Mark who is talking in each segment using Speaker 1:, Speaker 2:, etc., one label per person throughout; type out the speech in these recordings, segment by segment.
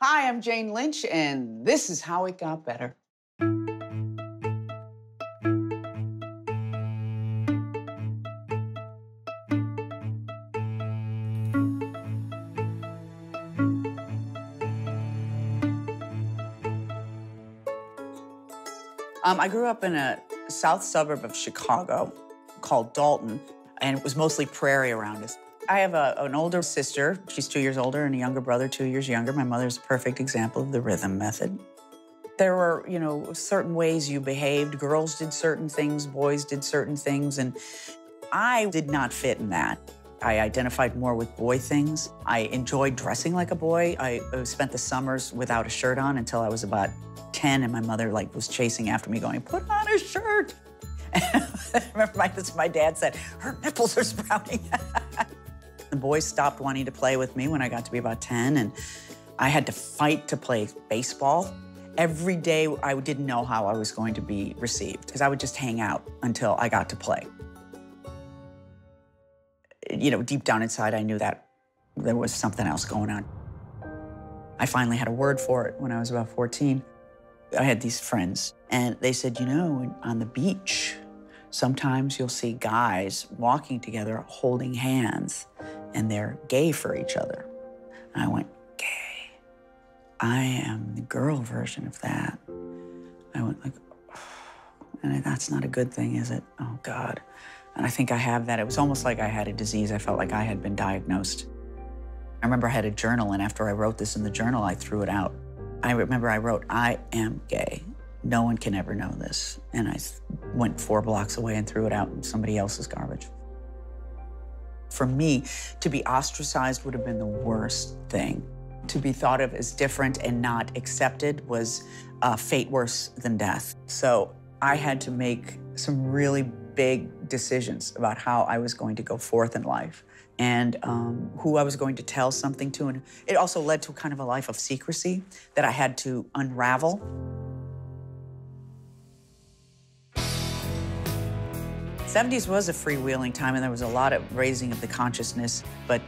Speaker 1: Hi, I'm Jane Lynch, and this is how it got better. I grew up in a south suburb of Chicago called Dalton, and it was mostly prairie around us. I have an older sister. She's 2 years older, and a younger brother, 2 years younger. My mother's a perfect example of the rhythm method. There were, certain ways you behaved. Girls did certain things, boys did certain things, and I did not fit in that. I identified more with boy things. I enjoyed dressing like a boy. I spent the summers without a shirt on until I was about 10, and my mother was chasing after me going, put on a shirt. And I remember my dad said, her nipples are sprouting. The boys stopped wanting to play with me when I got to be about 10, and I had to fight to play baseball. Every day I didn't know how I was going to be received because I would just hang out until I got to play. Deep down inside, I knew that there was something else going on. I finally had a word for it when I was about 14. I had these friends, and they said, on the beach, sometimes you'll see guys walking together holding hands, and they're gay for each other. And I went, gay? I am the girl version of that. I went and that's not a good thing, is it? Oh, God. And I think I have that. It was almost like I had a disease. I felt like I had been diagnosed. I remember I had a journal, and after I wrote this in the journal, I threw it out. I remember I wrote, I am gay. No one can ever know this. And I went 4 blocks away and threw it out in somebody else's garbage. For me, to be ostracized would have been the worst thing. To be thought of as different and not accepted was fate worse than death. So I had to make some really big decisions about how I was going to go forth in life and who I was going to tell something to. And it also led to kind of a life of secrecy that I had to unravel. '70s was a freewheeling time, and there was a lot of raising of the consciousness. But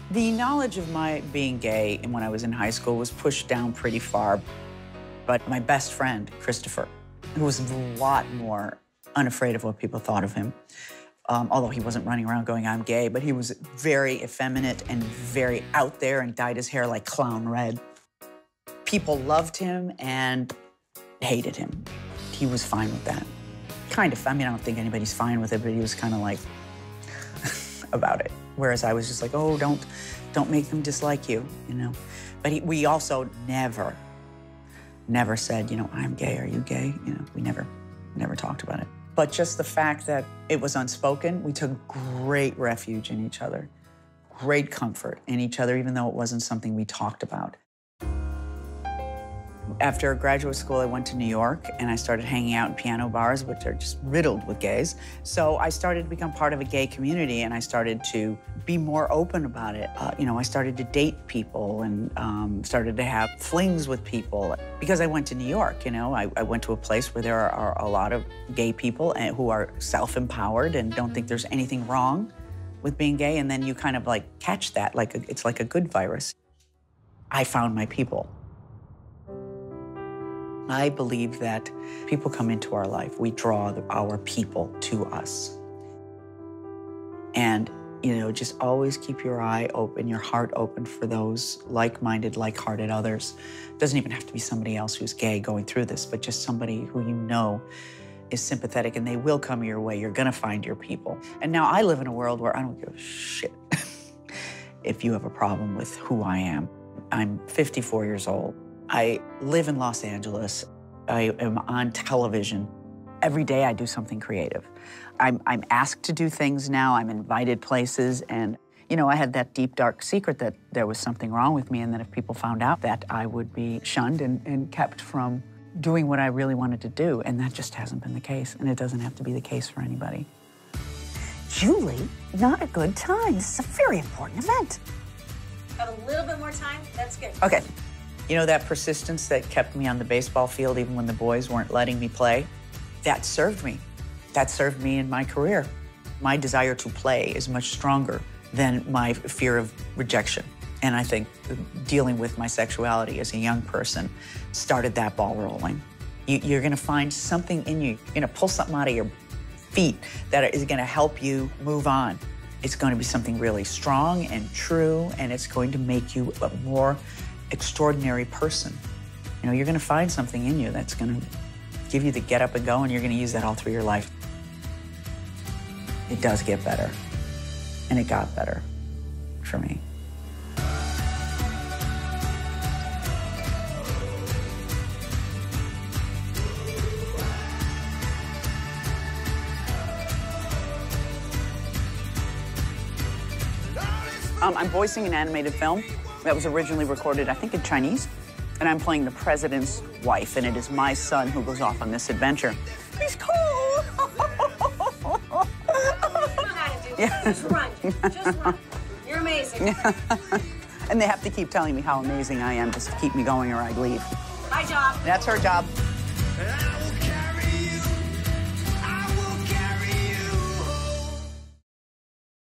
Speaker 1: the knowledge of my being gay and when I was in high school was pushed down pretty far. But my best friend, Christopher, who was a lot more unafraid of what people thought of him, although he wasn't running around going, I'm gay, but he was very effeminate and very out there and dyed his hair like clown red. People loved him and hated him. He was fine with that. Kind of. I mean, I don't think anybody's fine with it, but he was kind of like about it. Whereas I was just like, oh, don't make them dislike you, But we also never said, I'm gay, are you gay? We never talked about it. But just the fact that it was unspoken, we took great refuge in each other, great comfort in each other, even though it wasn't something we talked about. After graduate school, I went to New York, and I started hanging out in piano bars, which are just riddled with gays. So I started to become part of a gay community, and I started to be more open about it. I started to date people and started to have flings with people. Because I went to New York, I went to a place where there are a lot of gay people who are self-empowered and don't think there's anything wrong with being gay, and then you kind of catch that, it's like a good virus. I found my people. I believe that people come into our life. We draw our people to us. And, just always keep your eye open, your heart open for those like-minded, like-hearted others. It doesn't even have to be somebody else who's gay going through this, but just somebody who is sympathetic, and they will come your way. You're gonna find your people. And now I live in a world where I don't give a shit if you have a problem with who I am. I'm 54 years old. I live in Los Angeles. I am on television. Every day I do something creative. I'm asked to do things now. I'm invited places. And, I had that deep, dark secret that there was something wrong with me, and that if people found out that I would be shunned and kept from doing what I really wanted to do. And that just hasn't been the case. And it doesn't have to be the case for anybody.
Speaker 2: Julie, not a good time. This is a very important event.
Speaker 3: Have a little bit more time? That's good.
Speaker 1: Okay. That persistence that kept me on the baseball field even when the boys weren't letting me play, that served me. That served me in my career. My desire to play is much stronger than my fear of rejection. And I think dealing with my sexuality as a young person started that ball rolling. You're gonna find something in you. You're gonna pull something out of your feet that is gonna help you move on. It's gonna be something really strong and true, and it's going to make you a more extraordinary person. You know, you're gonna find something in you that's gonna give you the get up and go, and you're gonna use that all through your life. It does get better, and it got better for me. I'm voicing an animated film that was originally recorded, I think, in Chinese, and I'm playing the president's wife, and it is my son who goes off on this adventure. He's cool.
Speaker 3: Yeah. Just run. Just run. You're amazing.
Speaker 1: And they have to keep telling me how amazing I am just to keep me going or I'd leave.
Speaker 3: My job.
Speaker 1: That's her job.